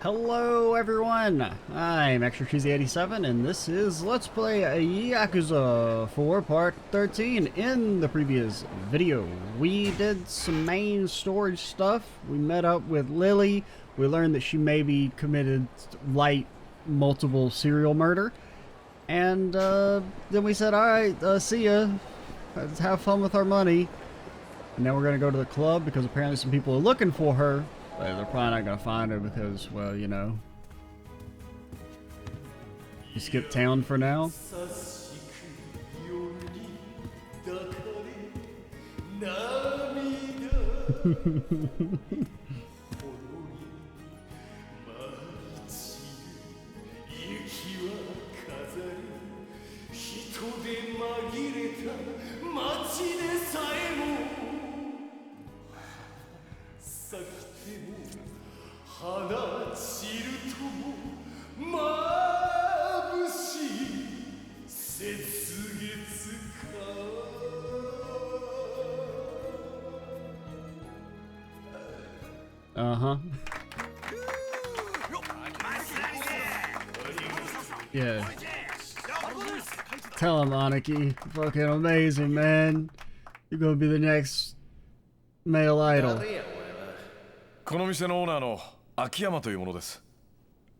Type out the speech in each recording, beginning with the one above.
Hello everyone, I'm Extra Cheesy 87 and this is Let's Play Yakuza 4 Part 13. In the previous video, we did some main storage stuff. We met up with Lily. We learned that she maybe committed light multiple serial murder. And then we said, alright, see ya. Let's have fun with our money. And now we're going to go to the club because apparently some people are looking for her. But they're probably not going to find her because, well, you know. You skip town for now. Uh-huh. Yeah. Tell him, Aniki. Fucking amazing, man. You're gonna be the next male idol. この店のオーナーの秋山というものです。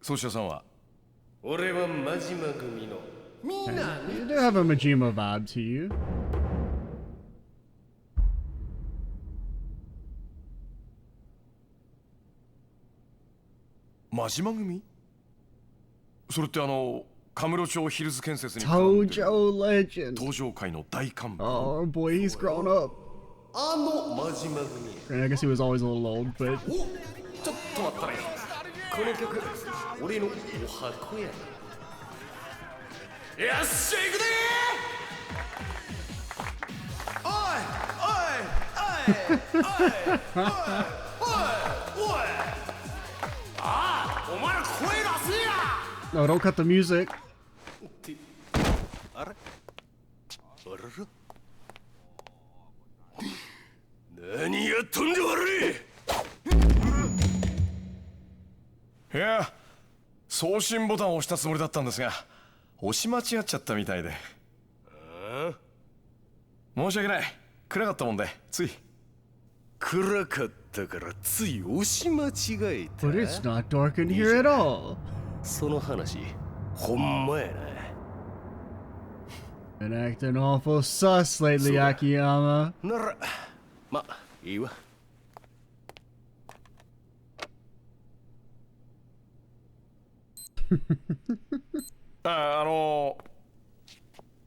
奏者さんは俺は真島組のみんな You do have a Majima vibe to you. 真島組？それってカムロ町ヒルズ建設に Tojo legend. 登場界の大幹部。 Oh boy, he's grown up. あの真島組 I guess he was always a little old, but おちょっと待ったねこの曲俺のお箱やよっしゃ行くでーおいおいおいおいおいおいおいああお前ら声出せや no, don't cut the music. あれあらら何やっとんで悪いいや、送信ボタンを押したつもりだったんですが、押し間違っちゃったみたいで。申し訳ない。暗かったもんで、つい。暗かったからつい押し間違えた。 But it's not dark in here at all. その話、ほんまやな。Been acting awful sus lately, Akiyama. なら、ま、いいわ。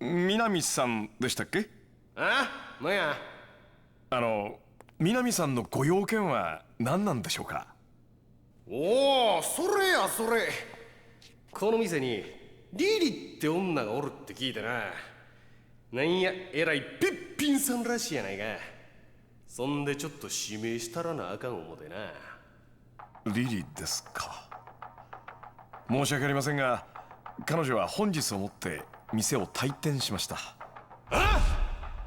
南さんでしたっけ？あ？なんや？南さんのご用件は何なんでしょうか？おお、それやそれ。この店にリリって女がおるって聞いてな。なんや、えらいべっぴんさんらしいやないか。そんでちょっと指名したらなあかん思てな。リリですか。申し訳ありませんが、彼女は本日をもって店を退店しました。あ？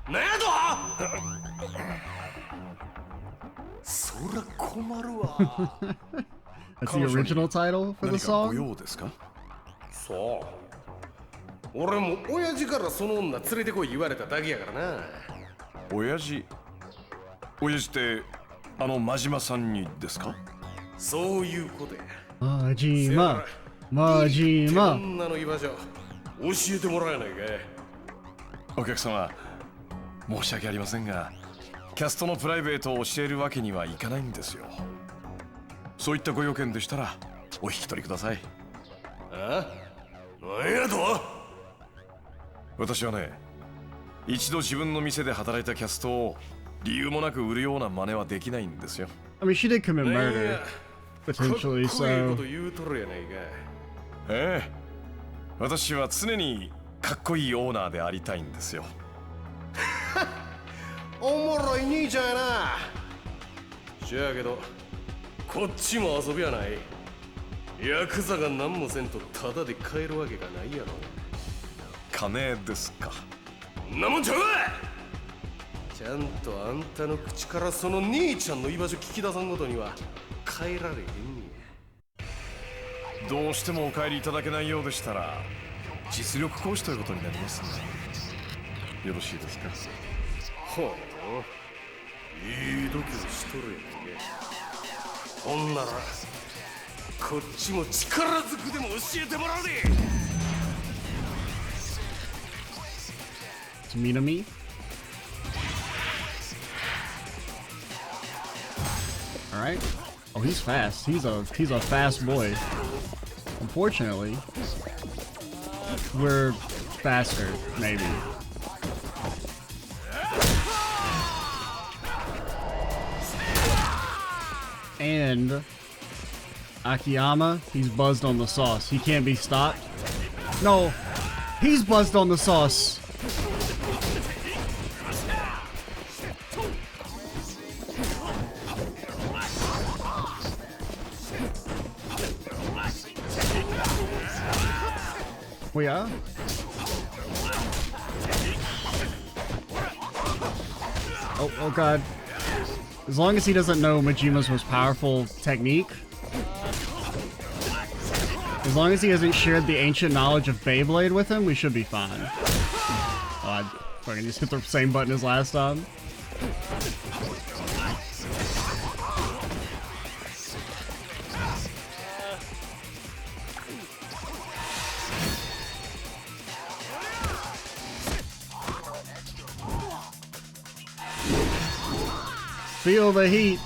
なんやと？そら困るわ。That's the original title for the 何かご song? 用ですか？そう。俺も親父からその女連れてこい言われただけやからな。親父って真島さんにですか？そういうことや。Majima. リリって Majima. 女の居場所教えてもらえないかい。お客様、申し訳ありませんが、キャストのプライベートを教えるわけにはいかないんですよ。そういったご用件でしたらお引き取りください。あ？なんやと？私はね、一度自分の店で働いたキャストを理由もなく売るような真似はできないんですよ。I mean, she did commit なん murder, や、かっ potentially, こいいこ so. と言うとるやないか。ええ、私は常にかっこいいオーナーでありたいんですよ。おもろい兄ちゃんやな。じゃあけどこっちも遊びやない。ヤクザが何もせんとタダで買えるわけがないやろ。金ですか。んなもんちゃうわ。ちゃんとあんたの口からその兄ちゃんの居場所聞き出さんごとには変えられへんねや。どうしてもお帰りいただけないようでしたら実力行使ということになりますね。よろしいですか？ほう、いい度胸しとるやんけ。ほんならこっちも力ずくでも教えてもらうで。To me. All right. Oh, he's fast. He's a fast boy. Unfortunately, we're faster, maybe. And Akiyama, he's buzzed on the sauce. He can't be stopped. No, he's buzzed on the sauce. We are. Oh god. As long as he doesn't know Majima's most powerful technique. As long as he hasn't shared the ancient knowledge of Beyblade with him, we should be fine. Oh, I fucking just hit the same button as last time. Feel the heat.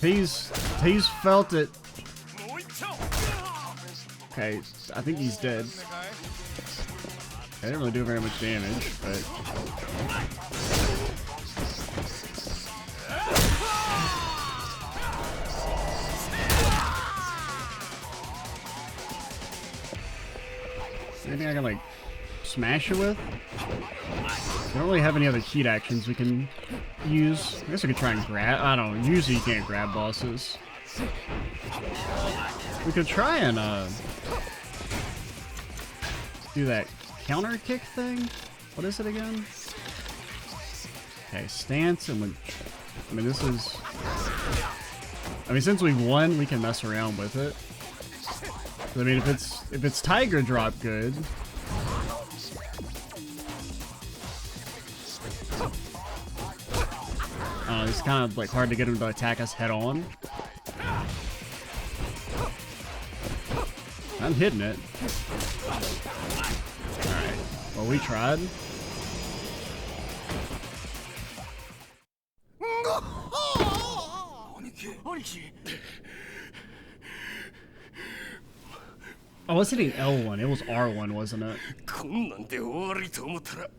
He's felt it. Okay, I think he's dead. I didn't really do very much damage, but anything I can like smash it with? We don't really have any other heat actions we can use. I guess we could try and grab. I don't know. Usually you can't grab bosses. We could try and do that counter kick thing. What is it again? Okay, stance and when. I mean, this is. I mean, since we've won, we can mess around with it. I mean, if it's Tiger Drop good. It's kind of like hard to get him to attack us head on. I'm hitting it. Alright. Well, we tried. I was hitting L1. It was R1, wasn't it? こんなんで終わりと思ったら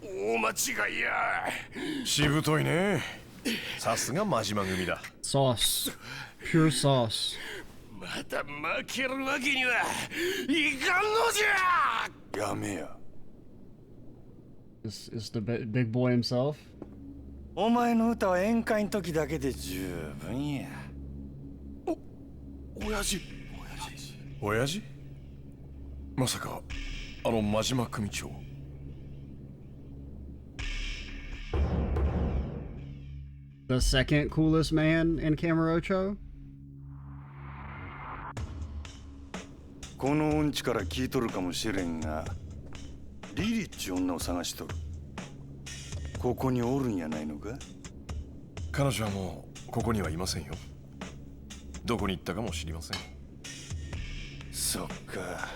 大間違いや。しぶといね。さすが真島組だ。Sauce. Pure sauce. また負けるわけにはいかんのじゃ。やめや。Is the big boy himself? お前の歌は宴会の時だけで十分や。親父。親父？まさかあの真島組長。The second coolest man in Kamurocho? この音痴から聞いとるかもしれんが、リリっち女を探しとる。ここにおるんやないのか？彼女はもうここにはいませんよ。どこに行ったかも知りません。そっか。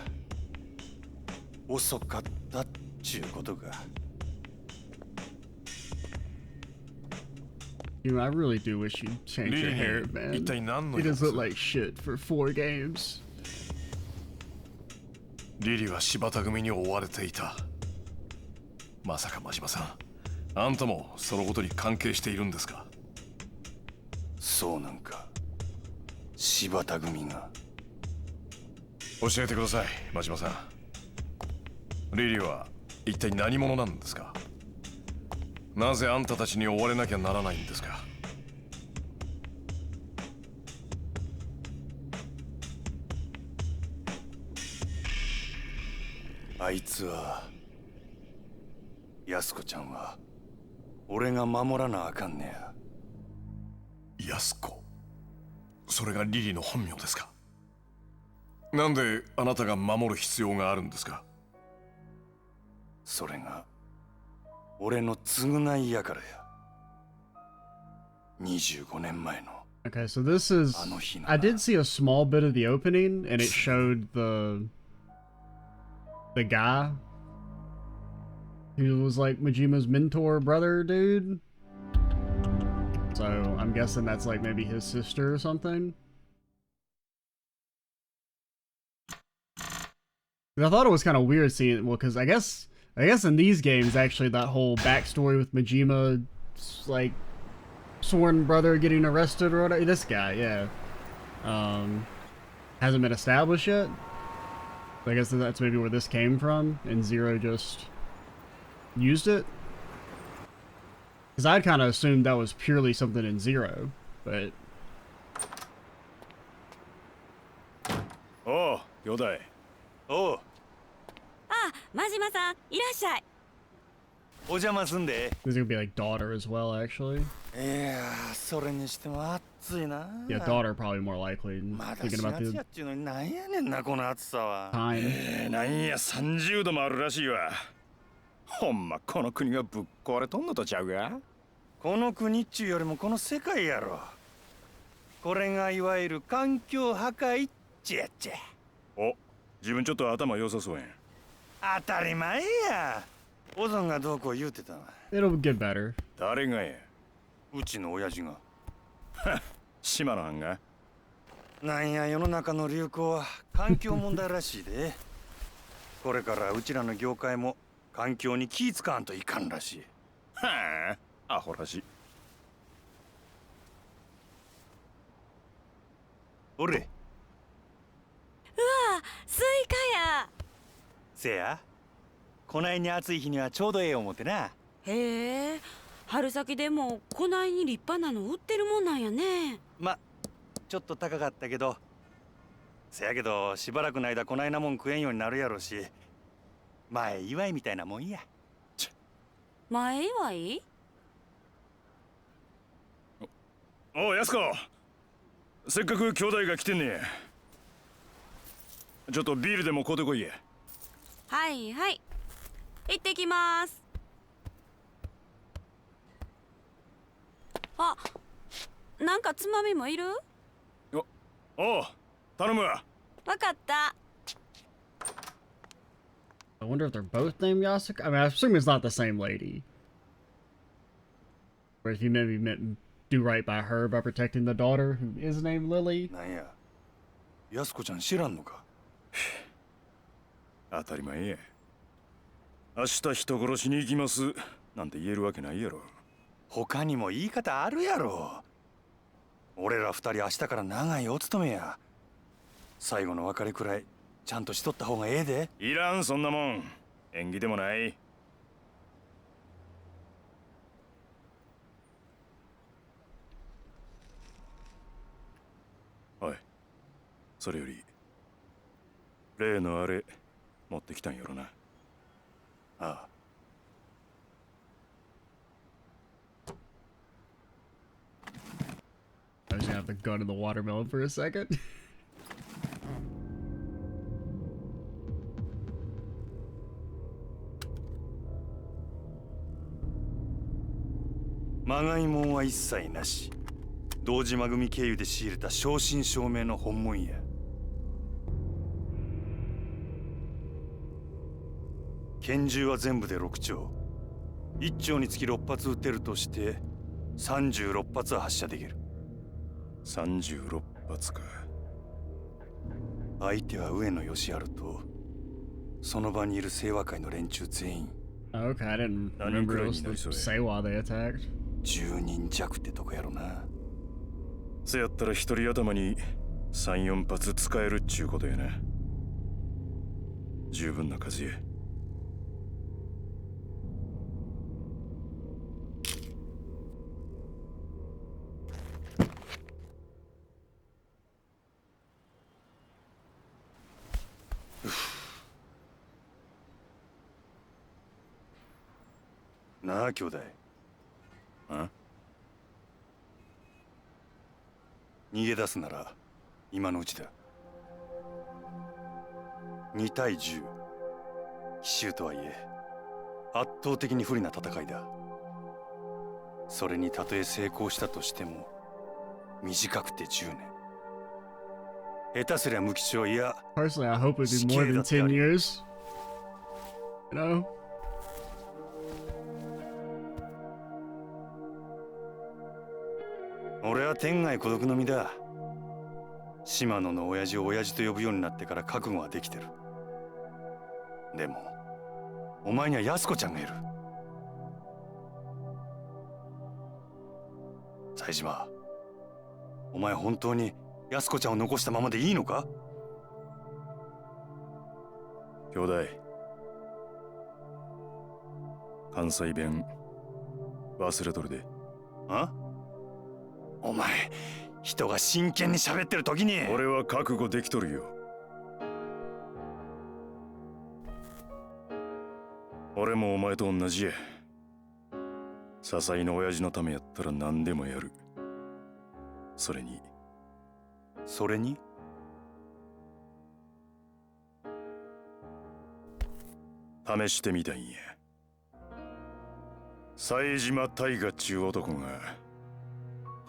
遅かったっちゅうことか。You know, I really do wish you'd change your hair, man. 一体何の It や does つ？ look like shit for 4 games. リリは柴田組に追われていた。まさか真島さん、あんたもそのことに関係しているんですか？そうなんか。柴田組が。教えてください、真島さん。リリは一体何者なんですか？なぜあんたたちに追われなきゃならないんですか？あいつは、安子ちゃんは、俺が守らなあかんねや。安子。それがリリーの本名ですか？なんであなたが守る必要があるんですか？それが俺の償いやからや。25年前の Okay, so this is... I did see a small bit of the opening, and it showed the guy who was like Majima's mentor brother dude. So I'm guessing that's like maybe his sister or something. I thought it was kind of weird seeing, well, because I guess in these games actually that whole backstory with Majima, like sworn brother getting arrested or whatever, this guy, yeah, hasn't been established yet. I guess that's maybe where this came from, and Zero just used it. Because I'd kind of assumed that was purely something in Zero, but... Oh, 兄弟。おう。あ、真島さん、いらっしゃい。お邪魔すんで。 This is gonna be like daughter as well, actually. いやー、それにしても暑いな。 Yeah, daughter probably more likely. まだ Thinking 4 about 月 the やっちゅうのになんやねんなこの暑さは。 time. なんや30度もあるらしいわ。ほんまこの国がぶっ壊れとんのとちゃうが。この国っちゅうよりもこの世界やろ。これがいわゆる環境破壊っちやっちゃ。お、自分ちょっと頭良さそうやん。当たり前や。オゾンがどうこう言うてたわ。 It'll get better. 誰がや。うちの親父が。島の藩が。なんや世の中の流行は環境問題らしいで。これからうちらの業界も環境に気ぃ使わんといかんらしい。はあ、アホらしい。おれ。うわ、スイカや。せや。こないに暑い日にはちょうどええ思ってな。へえ、春先でもこないに立派なの売ってるもんなんやね。ま、ちょっと高かったけど。せやけどしばらくの間こないなもん食えんようになるやろし。前祝いみたいなもんや。前祝い？おう、やすこ。せっかく兄弟が来てんねや。ちょっとビールでも買うてこいや。はいはい。行ってきます。あ、なんかつまみもいる？おう、頼むわ。わかった。I wonder if they're both named Yasuka. I mean, I assume it's not the same lady. Or if you maybe meant do right by her by protecting the daughter who is named Lily. なんや。やすこちゃん知らんのか。当たり前や。明日人殺しに行きますなんて言えるわけないやろ。他にも言い方あるやろ。俺ら二人明日から長いお勤めや。最後の別れくらいちゃんとしとった方がええで。いらんそんなもん。縁起でもない。おい、それより例のあれ持ってきたんやろな。ああ。I was gonna have the gun in the watermelon for a second. まがいもんは一切なし。堂島組経由で仕入れた正真正銘の本物や。拳銃は全部で6丁。1丁につき6発撃てるとして36発は発射できる。36発か。相手は上野義治とその場にいる清和会の連中全員。 Okay, I didn't remember it was the Seiwa they attacked. 10人弱ってとこやろな。せやったら一人頭に3、4発使えるっちゅうことやな。十分な数や。なあ兄弟。あ？逃げ出すなら今のうちだ。2対10、奇襲とはいえ圧倒的に不利な戦いだ。それにたとえ成功したとしても短くて10年、下手すりゃ無期懲、いや Personally, I hope it'd be more than 10 years. You know? 俺は天涯孤独の身だ。島野の親父を親父と呼ぶようになってから覚悟はできてる。でもお前には安子ちゃんがいる。冴島、お前本当に安子ちゃんを残したままでいいのか？兄弟、関西弁忘れとるで。あ？お前、人が真剣に喋ってる時に。俺は覚悟できとるよ。俺もお前と同じや。笹井の親父のためやったら何でもやる。それに試してみたいんや。冴島大河っちゅう男が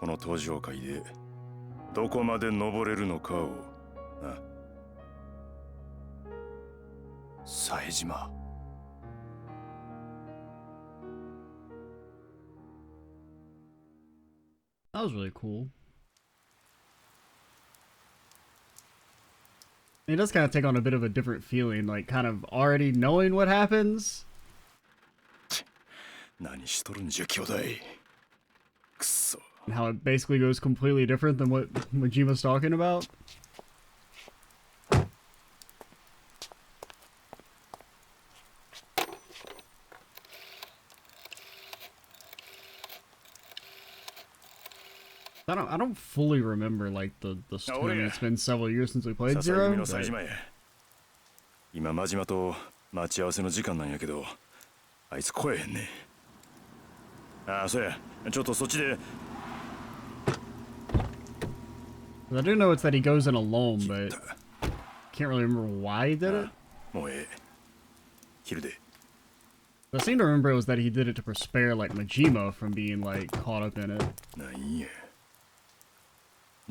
この登場界でどこまで登れるのかをな。冴島、That was really cool. It does kind of take on a bit of a different feeling, like kind of already knowing what happens. 何しとるんじゃ兄弟。くそ。 And how it basically goes completely different than what Majima's talking about. I don't fully remember like the story. It's been several years since we played Zero. 今真島と待ち合わせの時間なんやけど、あいつ来えへんね。ああ、そうや。ちょっとそっちで。I do know it's that he goes in alone, but can't really remember why he did it. もうええ。切るで。I seem to remember it was that he did it to spare like Majima from being like caught up in it. なんや。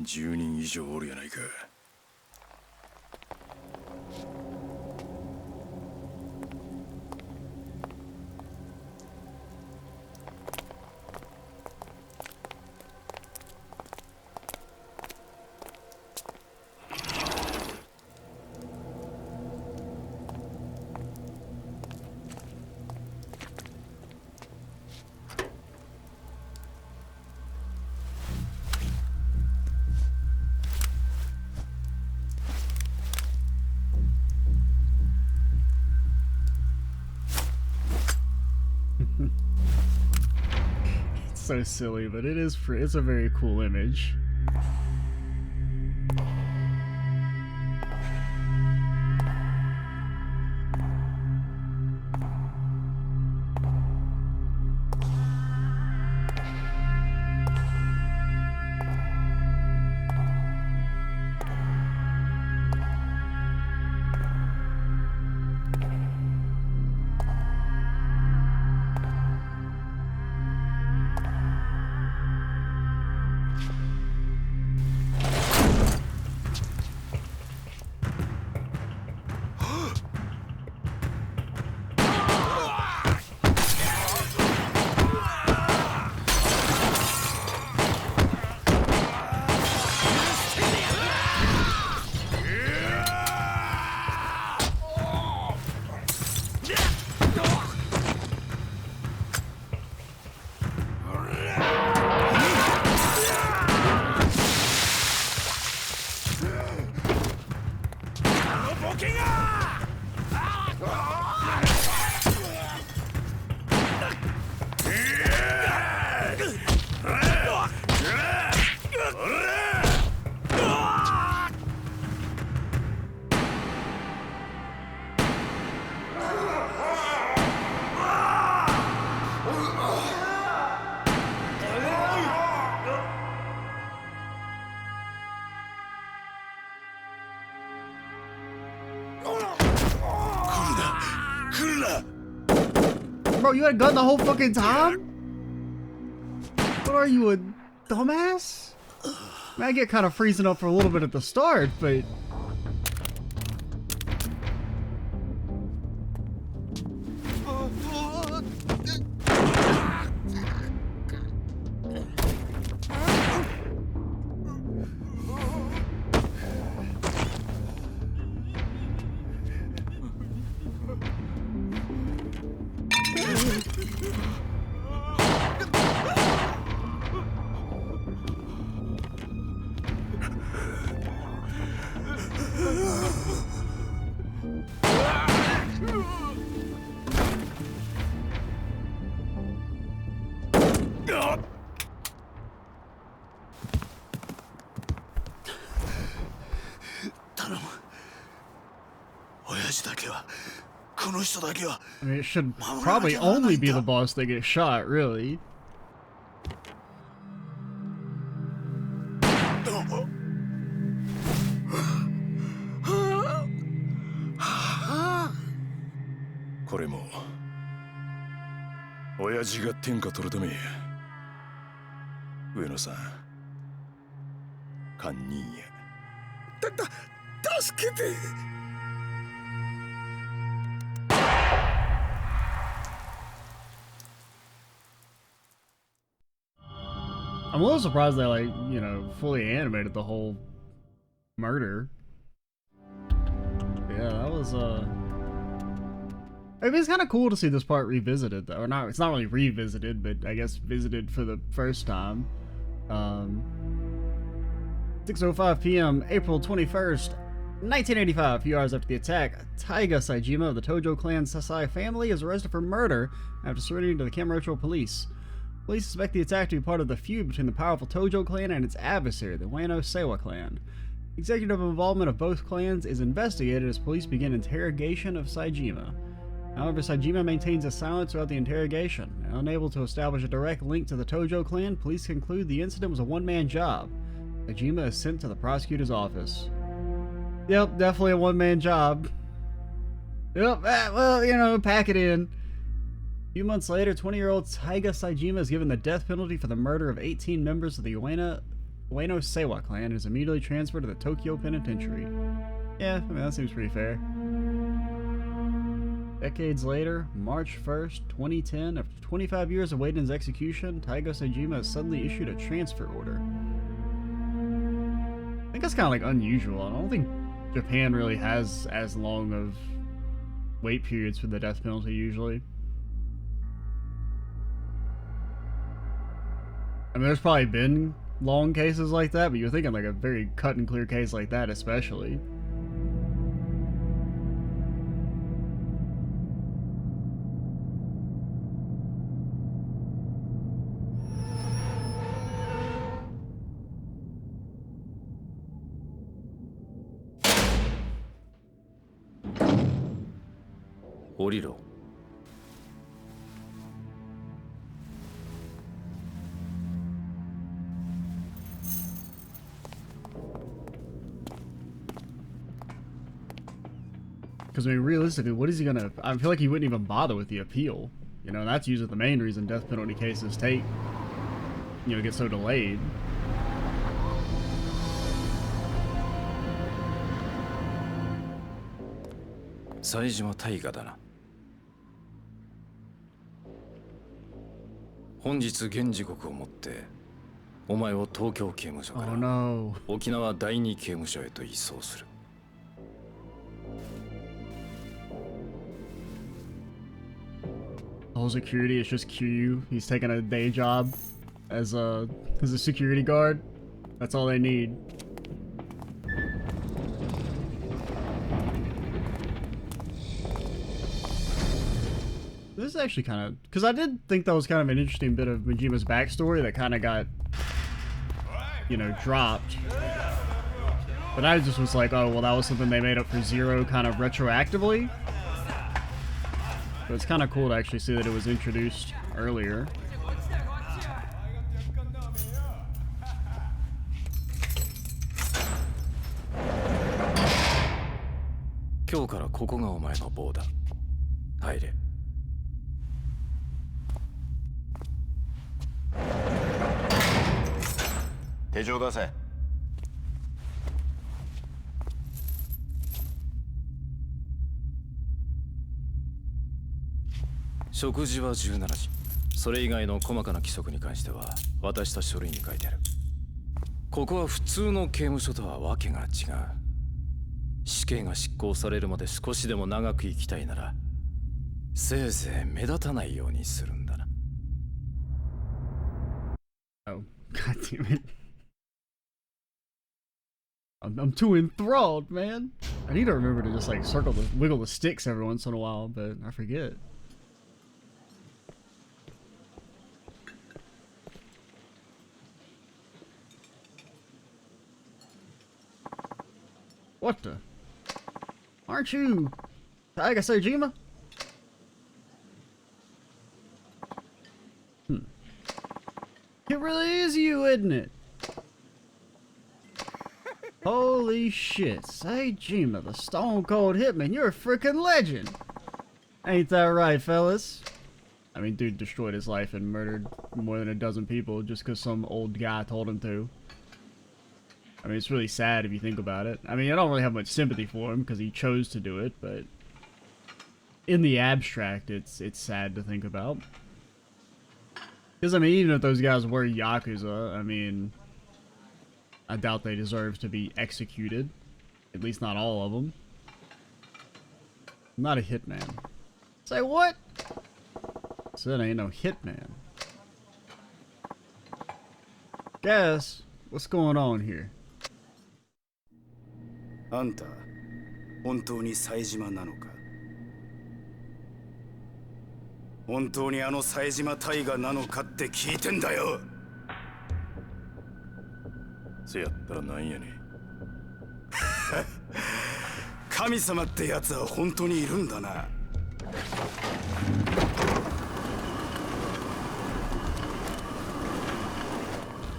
10人以上おるやないか。It's so silly, but it's a very cool image. Bro, you had a gun the whole fucking time? What are you, a dumbass? Man, I get kind of freezing up for a little bit at the start, but... I mean, it should probably only be the boss that gets shot, really. I'm a little surprised they, like, you know, fully animated the whole murder. Yeah, that was, I mean, it's kind of cool to see this part revisited, though. Or not, it's not really revisited, but I guess visited for the first time. 6:05 p.m., April 21st, 1985, a few hours after the attack, Taiga Saejima of the Tojo clan Sasai family is arrested for murder after surrendering to the Kamurocho police. Police suspect the attack to be part of the feud between the powerful Tojo clan and its adversary, the Ueno Seiwa clan. Executive involvement of both clans is investigated as police begin interrogation of Saejima. However, Saejima maintains a silence throughout the interrogation. Unable to establish a direct link to the Tojo clan, police conclude the incident was a one-man job. Saejima is sent to the prosecutor's office. Yep, definitely a one-man job. Yep, well, you know, pack it in. A few months later, 20-year-old Taiga Saejima is given the death penalty for the murder of 18 members of the Ueno Seiwa clan and is immediately transferred to the Tokyo Penitentiary. Yeah, I mean, that seems pretty fair. Decades later, March 1st, 2010, after 25 years of waiting his execution, Taiga Saejima has suddenly issued a transfer order. I think that's kind of like unusual. I don't think Japan really has as long of wait periods for the death penalty usually. I mean, there's probably been long cases like that, but you're thinking like a very cut and clear case like that especially. Oriro. Because, I mean, realistically, what is he gonna... I feel like he wouldn't even bother with the appeal. You know, that's usually the main reason death penalty cases take... You know, get so delayed. Saejima Taiga だな。本日現時刻をもってお前を東京刑務所から Oh no. 沖縄第二刑務所へと移送する。Whole security is just Q. He's taking a day job as a security guard. That's all they need. This is actually kind of... Because I did think that was kind of an interesting bit of Majima's backstory that kind of got, you know, dropped. But I just was like, oh, well, that was something they made up for Zero kind of retroactively. But it's kind of cool to actually see that it was introduced earlier. 今日からここがお前の棒だ。入れ。手錠出せ。食事は17時。それ以外の細かな規則に関しては渡した書類に書いてある。ここは普通の刑務所とはわけが違う。死刑が執行されるまで少しでも長く生きたいなら、せいぜい目立たないようにするんだな。Oh, god damn it. I'm too enthralled, man. I need to remember to just like wiggle the sticks every once in a while, but I forget. What the? Aren't you Taiga Sejima? It really is you, isn't it? Holy shit, Sejima, the Stone Cold Hitman, you're a freaking legend! Ain't that right, fellas? I mean, dude destroyed his life and murdered more than a dozen people just because some old guy told him to. I mean, it's really sad if you think about it. I mean, I don't really have much sympathy for him because he chose to do it, but in the abstract, it's sad to think about. Because, I mean, even if those guys were Yakuza, I mean, I doubt they deserve to be executed. At least not all of them. I'm not a hitman. Say what? Said I ain't no hitman. Guess, what's going on here? あんた、本当に冴島なのか？本当にあの冴島大河なのかって聞いてんだよ。せやったらなんやねん。神様ってやつは本当にいるんだな。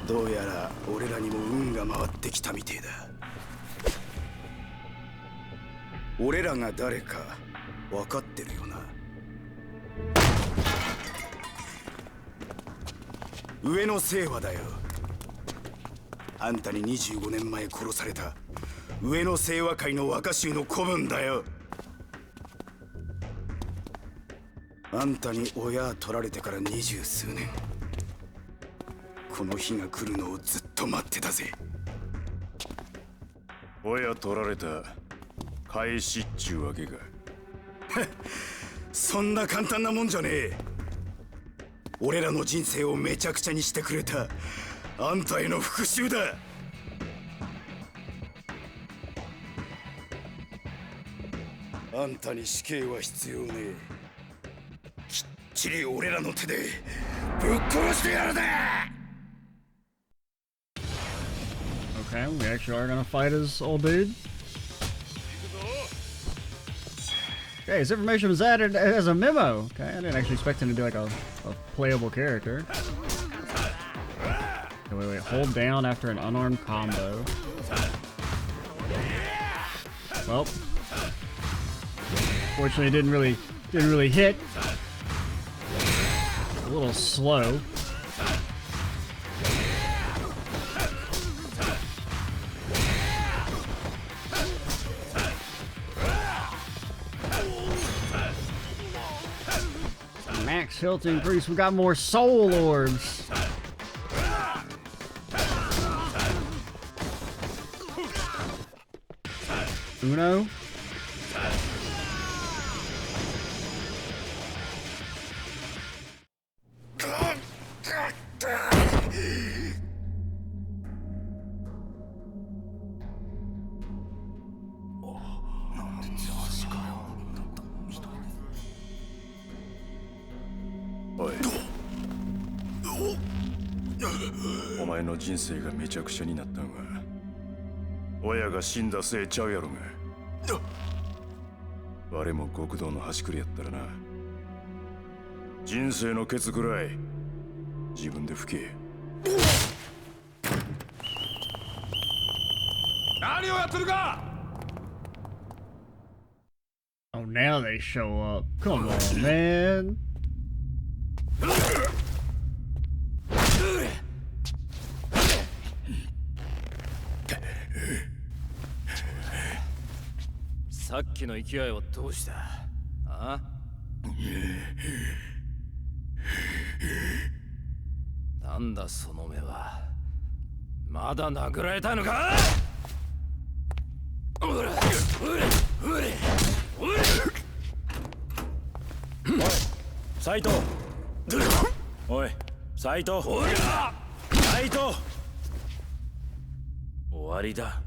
どうやら俺らにも運が回ってきたみてえだ。俺らが誰か分かってるよな。上野清和だよ。あんたに25年前殺された上野清和会の若衆の子分だよ。あんたに親取られてから20数年、この日が来るのをずっと待ってたぜ。親取られた返しっちゅうわけか。そんな簡単なもんじゃねえ。俺らの人生をめちゃくちゃにしてくれたあんたへの復讐だ。あんたに死刑は必要ねえ。きっちり俺らの手でぶっ殺してやるぜ。Okay, we actually are gonna fight his old dude. Okay, his information was added as a memo. Okay, I didn't actually expect him to be like a playable character. Okay, wait, hold down after an unarmed combo. Well, fortunately, it didn't really hit. A little slow. Max health increase. We got more soul orbs. Uno.おい、お前の人生がめちゃくちゃになったんは親が死んだせいちゃうやろが。我も極道の端くれやったらな、人生のケツくらい自分で吹け。何をやってるか。Oh, now they show up. Come on, man. さっきの勢いはどうした？あ？なんだその目は。まだ殴られたのか？おい、斉藤。おい、斉藤。斉藤。終わりだ。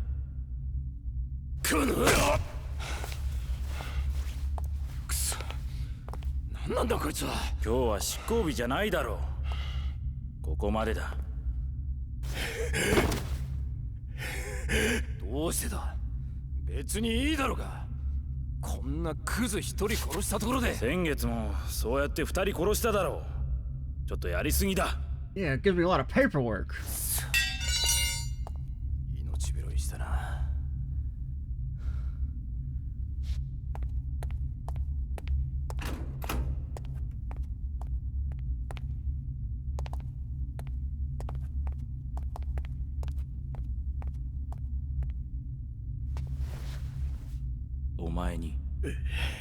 この野郎。くそ。なんなんだこいつは。今日は執行日じゃないだろう。ここまでだ。どうしてだ？別にいいだろうが。こんなクズ一人殺したところで。先月もそうやって二人殺しただろう。ちょっとやりすぎだ。Yeah, it gives me a lot of paperwork. 命拾いしたな。お前に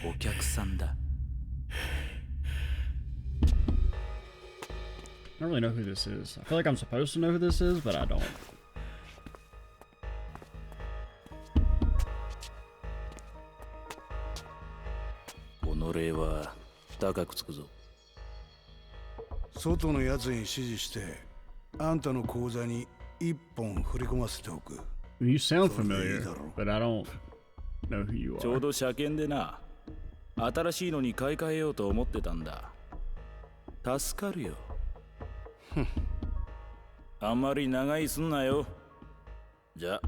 お客さんだ。I don't really know who this is. I feel like I'm supposed to know who this is, but I don't. 己は高くつくぞ。外のやつに指示してあんたの口座に1本振り込ませておく。 You sound familiar, but I don't know who you ちょう are. ど車検でな。新しいのに買い替えようと思ってたんだ。助かるよ。あんまり長居すんなよ。じゃ。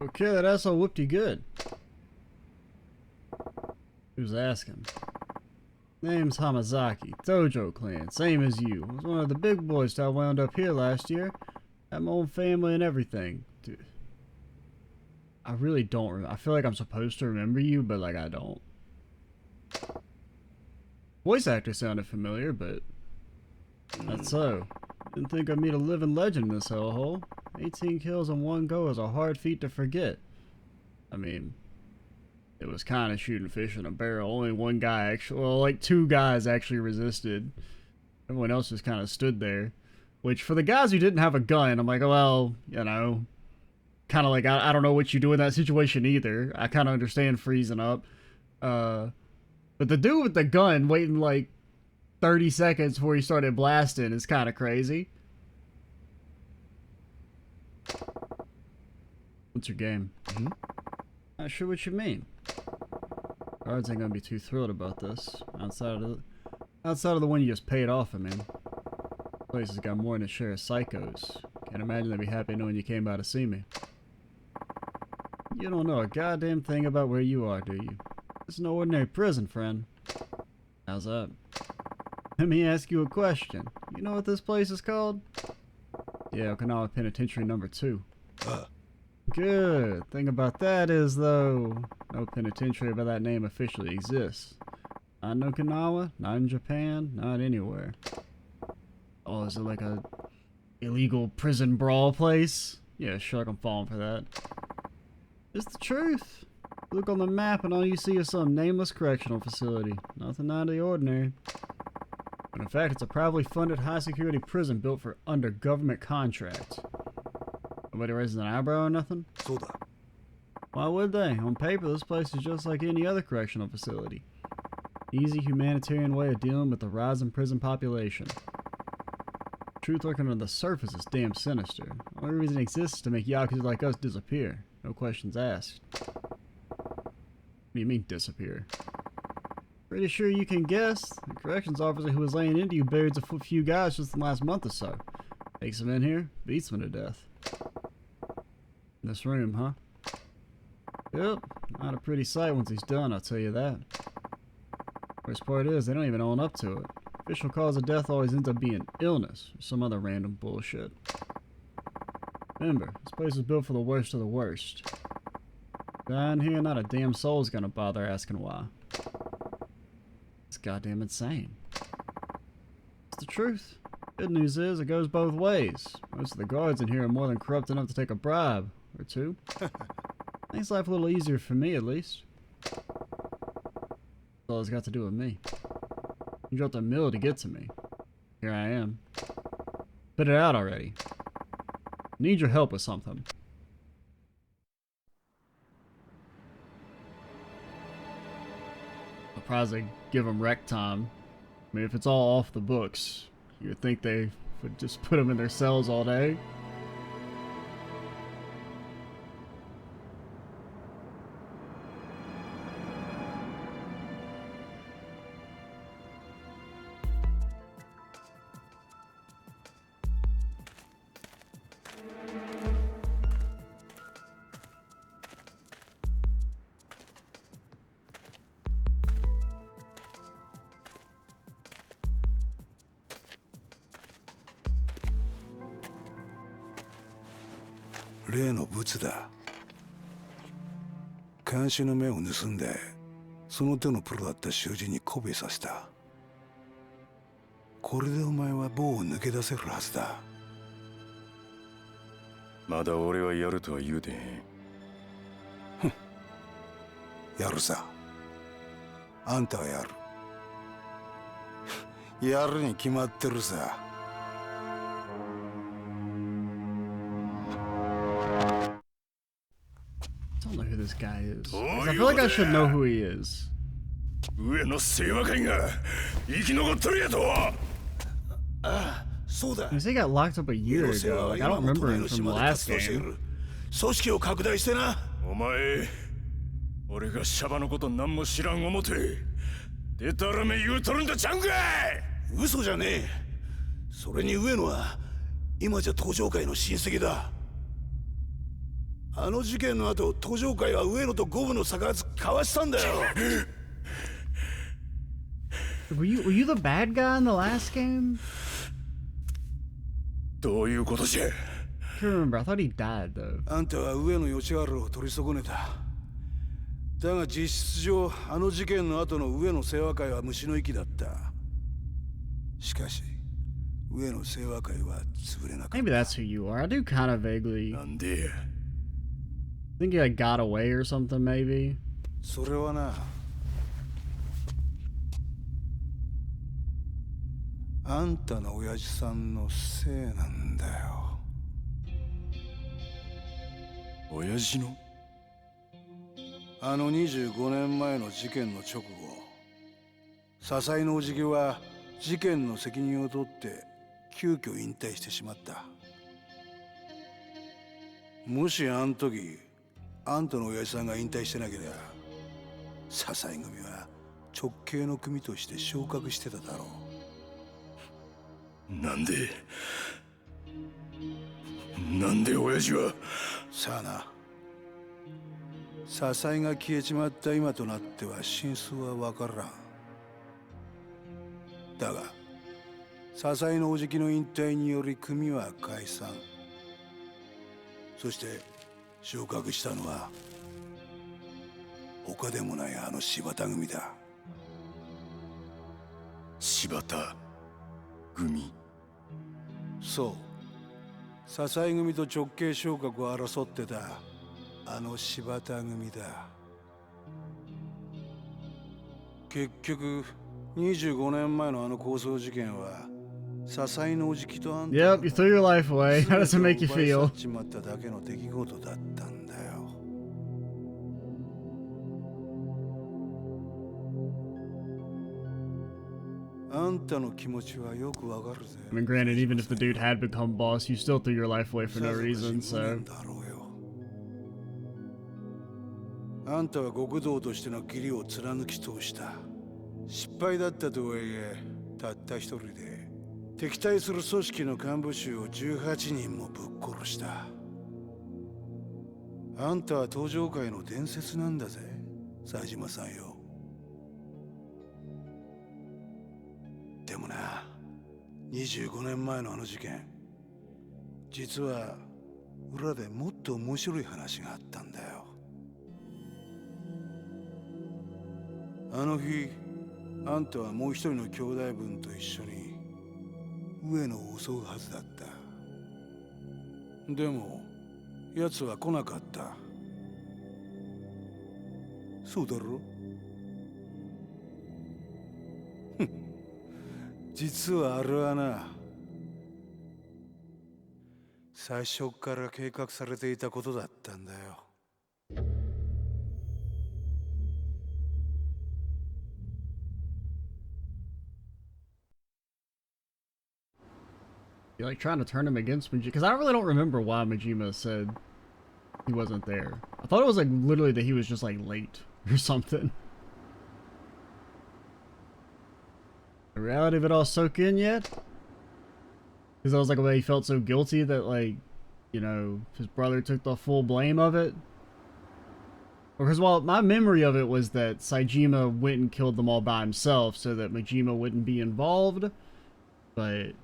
Okay, that asshole whooped you good. Who's asking? Name's Hamazaki, Dojo Clan, same as you. Was one of the big boys that wound up here last year. Had my own family and everything. Dude, I really don't remember. I feel like I'm supposed to remember you, but like I don't. Voice actor sounded familiar, but that's so. Didn't think I'd meet a living legend in this hellhole. 18 kills in one go is a hard feat to forget. I mean, it was kind of shooting fish in a barrel. Only one guy actually, well, like two guys actually resisted. Everyone else just kind of stood there. Which, for the guys who didn't have a gun, I'm like, well, you know, kind of like, I don't know what you do in that situation either. I kind of understand freezing up. But the dude with the gun waiting like 30 seconds before he started blasting is kind of crazy. What's your game? Not sure what you mean. Guards ain't gonna be too thrilled about this. Outside of the one you just paid off, I mean. Place has got more than a share of psychos. Can't imagine they'd be happy knowing you came by to see me. You don't know a goddamn thing about where you are, do you? It's no ordinary prison, friend. How's that? Let me ask you a question. You know what this place is called? Yeah, Okinawa Penitentiary number 2. Good. Thing about that is, though, no penitentiary by that name officially exists. Not in Okinawa, not in Japan, not anywhere. Oh, is it like a illegal prison brawl place? Yeah, sure, I'm falling for that. It's the truth. Look on the map and all you see is some nameless correctional facility. Nothing out of the ordinary. But in fact, it's a privately funded high-security prison built for under government contract. Nobody raises an eyebrow or nothing? Why would they? On paper, this place is just like any other correctional facility. Easy humanitarian way of dealing with the rising prison population. Truth lurking under the surface is damn sinister. The only reason it exists is to make Yakuza like us disappear. No questions asked. What do you mean, disappear? Pretty sure you can guess. The corrections officer who was laying into you buried a few guys just in the last month or so. Takes him in here, beats him to death. In this room, huh? Yep, not a pretty sight once he's done, I'll tell you that. Worst part is, they don't even own up to it. Official cause of death always ends up being illness or some other random bullshit. Remember, this place was built for the worst of the worst. Down here, not a damn soul's gonna bother asking why. It's goddamn insane. It's the truth. Good news is, it goes both ways. Most of the guards in here are more than corrupt enough to take a bribe or two. Makes life a little easier for me, at least. That's all it's got to do with me. You dropped a mill to get to me. Here I am. Spit it out already. Need your help with something. Surprised they give them rec time. I mean, if it's all off the books, you would think they would just put them in their cells all day.例のブツだ。監視の目を盗んで、その手のプロだった囚人に媚びさせた。これでお前は棒を抜け出せるはずだ。まだ俺はやるとは言うてへん。やるさ。あんたはやる。やるに決まってるさ。I don't know who this guy is. I feel like I should know who he is. 上の清和会が生き残っとるやと。そうだ。He got locked up a year ago. Like, I don't remember him from the last game. 組織を拡大してな。お前、俺がシャバのこと何も知らん思て、でたらめ言うとるんだちゃうんかい。嘘じゃねえ。それに上野は今じゃ登場会の親戚だ。あの事件の後、登場会は上野と五分の逆圧交わしたんだよ。Were you the bad guy in the last game? どういうことじゃ。I can't remember. I thought he died though. あんたは上野義治を取り損ねた。だが実質上、あの事件の後の上野清和会は虫の息だった。しかし、上野清和会は潰れなかった。Maybe that's who you are. I do kind of vaguely なんで。think he like got away or something, maybe. それはな、あんたの親父さんのせいなんだよ。親父の？あの25年前の事件の直後、笹井のおじきは事件の責任を取って急遽引退してしまった。もしあの時あんたの親父さんが引退してなければ、笹井組は直系の組として昇格してただろう。なんで親父は。さあな。笹井が消えちまった今となっては真相は分からん。だが笹井のおじきの引退により組は解散。そして昇格したのは他でもないあの柴田組だ。柴田組？そう。笹井組と直系昇格を争ってたあの柴田組だ。結局25年前のあの抗争事件は笹井のおじきとあんた Yep, you threw your life away. How does it make you feel? ちまっただけの出来事だったんだよ。あんたの気持ちはよくわかるぜ。 I mean, granted, even if the dude had become boss, you still threw your life away for no reason, so. あんたは極道としての義理を貫き通した。失敗だったとはいえ、たった一人で敵対する組織の幹部衆を18人もぶっ殺した。あんたは登場界の伝説なんだぜ、冴島さんよ。でもな、25年前のあの事件、実は裏でもっと面白い話があったんだよ。あの日、あんたはもう一人の兄弟分と一緒に上野を襲うはずだった。でも奴は来なかった。そうだろ？実はあれはな、最初から計画されていたことだったんだよ。You're like trying to turn him against Majima, because I really don't remember why Majima said he wasn't there. I thought it was like literally that he was just like late or something. The reality of it all soak in yet? Because that was like the way he felt so guilty that, like, you know, his brother took the full blame of it. Because, well, my memory of it was that Saejima went and killed them all by himself so that Majima wouldn't be involved. But,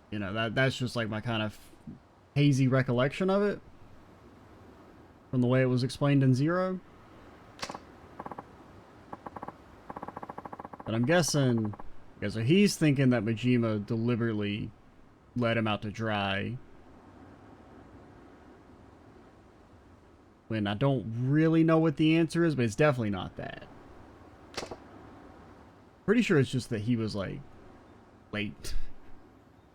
you know, that's just like my kind of hazy recollection of it from the way it was explained in Zero. But I'm guessing, yeah, so he's thinking that Majima deliberately let him out to dry. When I don't really know what the answer is, but it's definitely not that. Pretty sure it's just that he was, like, late.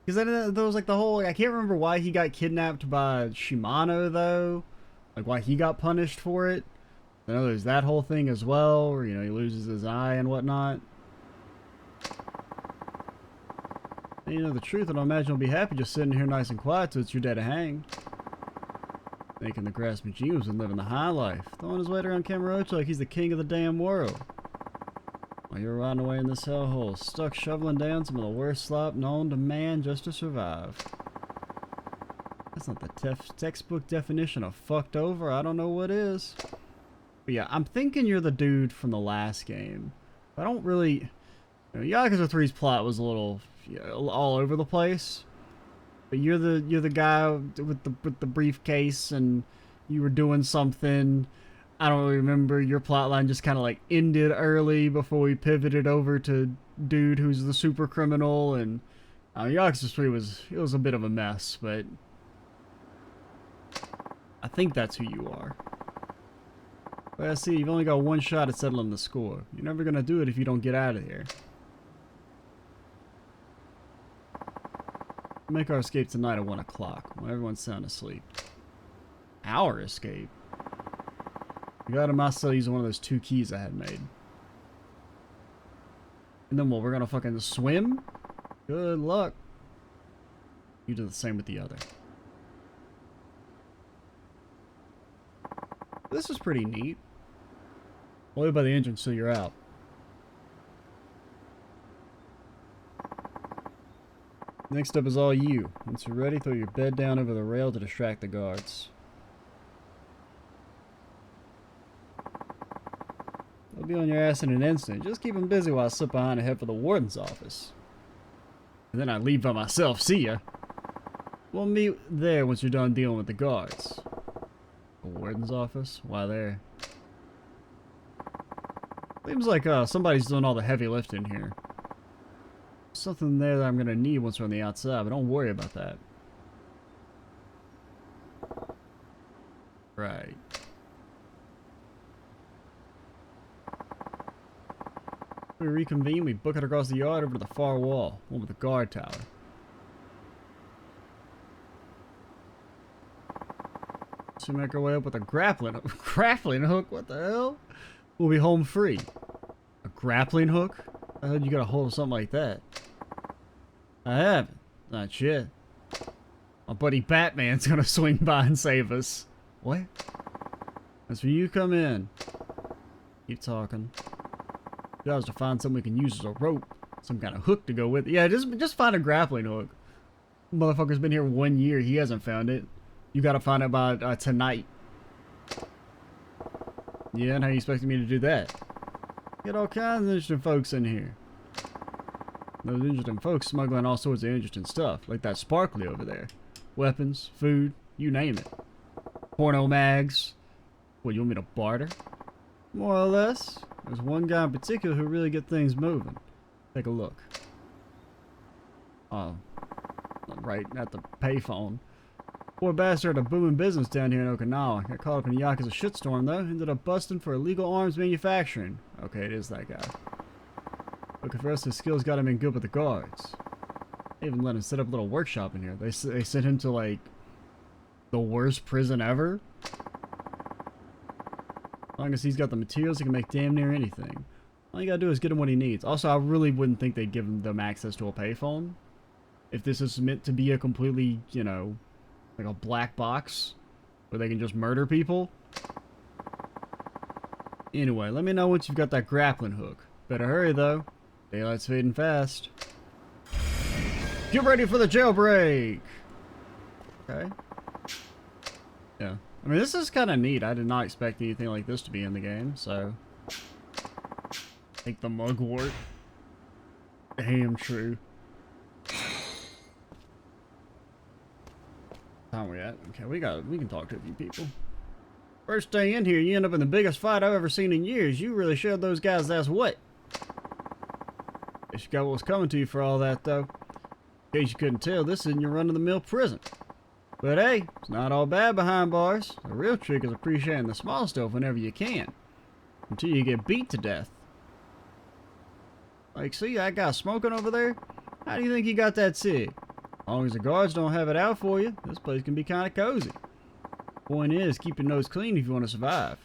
Because then there was, like, the whole, like, I can't remember why he got kidnapped by Shimano, though. Like, why he got punished for it. I know there's that whole thing as well, where, you know, he loses his eye and whatnot. And, you know, the truth, I don't imagine he'll be happy just sitting here nice and quiet till it's your day to hang. Thinking the grass Majima's been living the high life, throwing his weight around Kamurocho like he's the king of the damn world. While you're riding away in this hellhole, stuck shoveling down some of the worst slop known to man just to survive. That's not the textbook definition of fucked over, I don't know what is. But yeah, I'm thinking you're the dude from the last game. I don't really... You know, Yakuza 3's plot was a little, you know, all over the place. But you're the guy with the briefcase, and you were doing something. I don't really remember. Your plotline just kind of like ended early before we pivoted over to dude who's the super criminal, and Yakuza 3 was a bit of a mess, but I think that's who you are. But I see you've only got one shot at settling the score. You're never gonna do it if you don't get out of here. Make our escape tonight at 1 o'clock, when everyone's sound asleep. Our escape? I got him myself using one of those 2 keys I had made. And then what, we're gonna fucking swim? Good luck. You do the same with the other. This is pretty neat. Wait by the engine so you're out. Next up is all you. Once you're ready, throw your bed down over the rail to distract the guards. They'll be on your ass in an instant. Just keep them busy while I slip behind and head for the warden's office. And then I leave by myself. See ya. We'll meet there once you're done dealing with the guards. The warden's office? Why there? Seems like somebody's doing all the heavy lifting here. Something there that I'm gonna need once we're on the outside, but don't worry about that. Right. We reconvene, we book it across the yard over to the far wall, one with the guard tower. So we make our way up with a grappling hook, what the hell? We'll be home free. A grappling hook? I heard you got a hold of something like that. I haven't. Not shit. My buddy Batman's gonna swing by and save us. What? As for you, come in. Keep talking. Job's to find something we can use as a rope. some kind of hook to go with it. Yeah, just find a grappling hook. Motherfucker's been here 1 year. He hasn't found it. You gotta find it by tonight. Yeah, and how you expecting me to do that? Get all kinds of interesting folks in here. Those interesting folks smuggling all sorts of interesting stuff, like that sparkly over there. Weapons, food, you name it. Porno mags. What, you want me to barter? More or less. There's one guy in particular who really get things moving. Take a look. Oh. Right at the payphone. Poor bastard had a booming business down here in Okinawa. Got caught up in Yakuza shitstorm though. Ended up busting for illegal arms manufacturing. Okay, it is that guy. Looking for us, his skills got him in good with the guards. They even let him set up a little workshop in here. They sent him to like the worst prison ever. As long as he's got the materials, he can make damn near anything. All you gotta do is get him what he needs. Also, I really wouldn't think they'd give them access to a payphone. If this is meant to be a completely, you know, like a black box where they can just murder people. Anyway, let me know once you've got that grappling hook. Better hurry though. Daylight's fading fast. Get ready for the jailbreak! Okay. Yeah. I mean, this is kind of neat. I did not expect anything like this to be in the game, so... Take the mugwort. Damn true. Time we at? Okay, we can talk to a few people. First day in here, you end up in the biggest fight I've ever seen in years. You really showed those guys that's what. Guess you got what was coming to you for all that, though. In case you couldn't tell, this isn't your run-of-the-mill prison. But hey, it's not all bad behind bars. The real trick is appreciating the small stuff whenever you can. Until you get beat to death. Like, see that guy smoking over there? How do you think he got that cig? As long as the guards don't have it out for you, this place can be kind of cozy. Point is, keep your nose clean if you want to survive.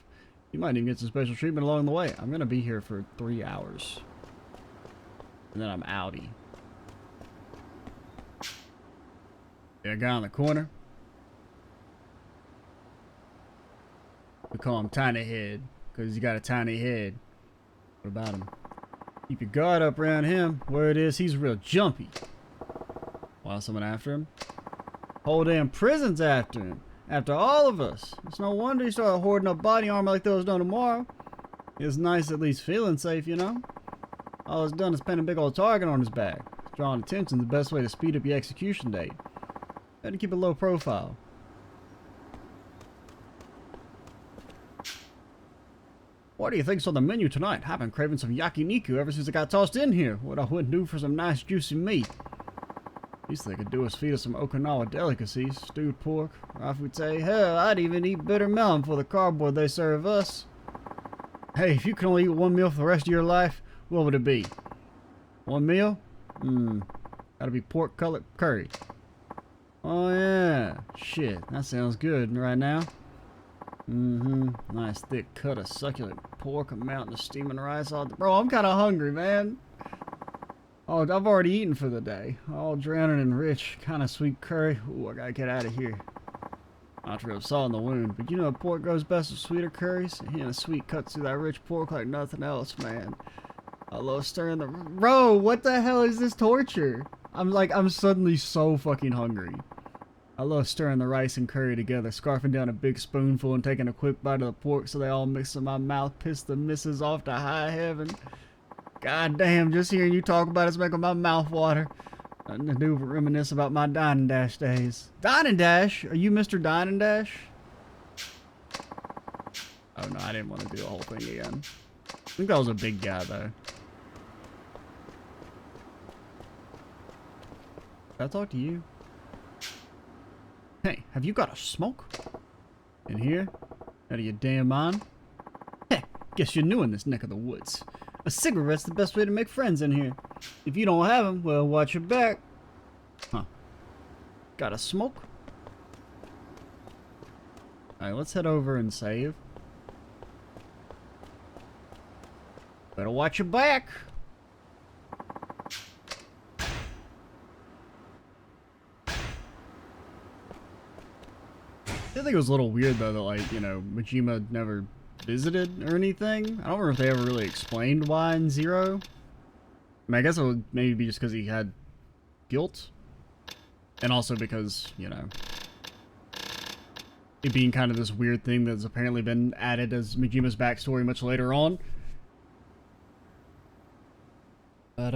You might even get some special treatment along the way. I'm going to be here for 3 hours. And then I'm outie. That guy in the corner. We call him Tiny Head, because he's got a tiny head. What about him? Keep your guard up around him. Word is, he's real jumpy. Why someone after him? Whole damn prison's after him. After all of us. It's no wonder he started hoarding up body armor like those done tomorrow. It's nice at least feeling safe, you know? All it's done is paint a big old target on his back. Drawing attention is the best way to speed up your execution date. Better keep a low profile. What do you think's on the menu tonight? I've been craving some yakiniku ever since I got tossed in here. What I wouldn't do for some nice juicy meat. Least they could do is feed us some Okinawa delicacies. Stewed pork, rafute. Hell, I'd even eat bitter melon for the cardboard they serve us. Hey, if you can only eat one meal for the rest of your life, what would it be? One meal? Gotta be pork cutlet curry. Oh yeah. Shit, that sounds good right now. Nice thick cut of succulent pork, a mountain of steaming rice. Bro, I'm kind of hungry, man. Oh, I've already eaten for the day. All drowning in rich, kind of sweet curry. Ooh, I gotta get out of here. Not real salt in the wound, but you know pork goes best with sweeter curries? And a sweet cuts through that rich pork like nothing else, man. I love stirring the... Bro, what the hell is this torture? I'm suddenly so fucking hungry. I love stirring the rice and curry together, scarfing down a big spoonful and taking a quick bite of the pork so they all mix in my mouth, piss the missus off to high heaven. God damn, just hearing you talk about it's making my mouth water. Nothing to do but reminisce about my Dine and Dash days. Dine and Dash? Are you Mr. Dine and Dash? Oh no, I didn't want to do the whole thing again. I think that was a big guy though. Did I talk to you? Hey, have you got a smoke? In here? Out of your damn mind? Heh, guess you're new in this neck of the woods. A cigarette's the best way to make friends in here. If you don't have them, well, watch your back. Huh. Got a smoke? Alright, let's head over and save. Better watch your back. I think it was a little weird though that, like, you know, Majima never visited or anything. I don't remember if they ever really explained why in Zero. I mean, I guess it would maybe be just because he had guilt. And also because, you know, it being kind of this weird thing that's apparently been added as Mijima's backstory much later on. But,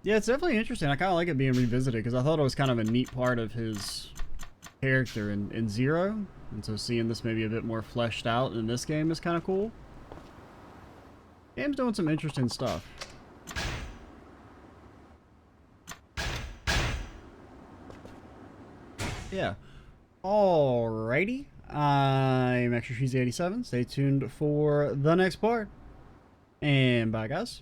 yeah, it's definitely interesting. I kind of like it being revisited because I thought it was kind of a neat part of his character in Zero. And so seeing this maybe a bit more fleshed out in this game is kind of cool. Game's doing some interesting stuff. Yeah. Alrighty. I'm Extra Cheesy 87. Stay tuned for the next part. And bye, guys.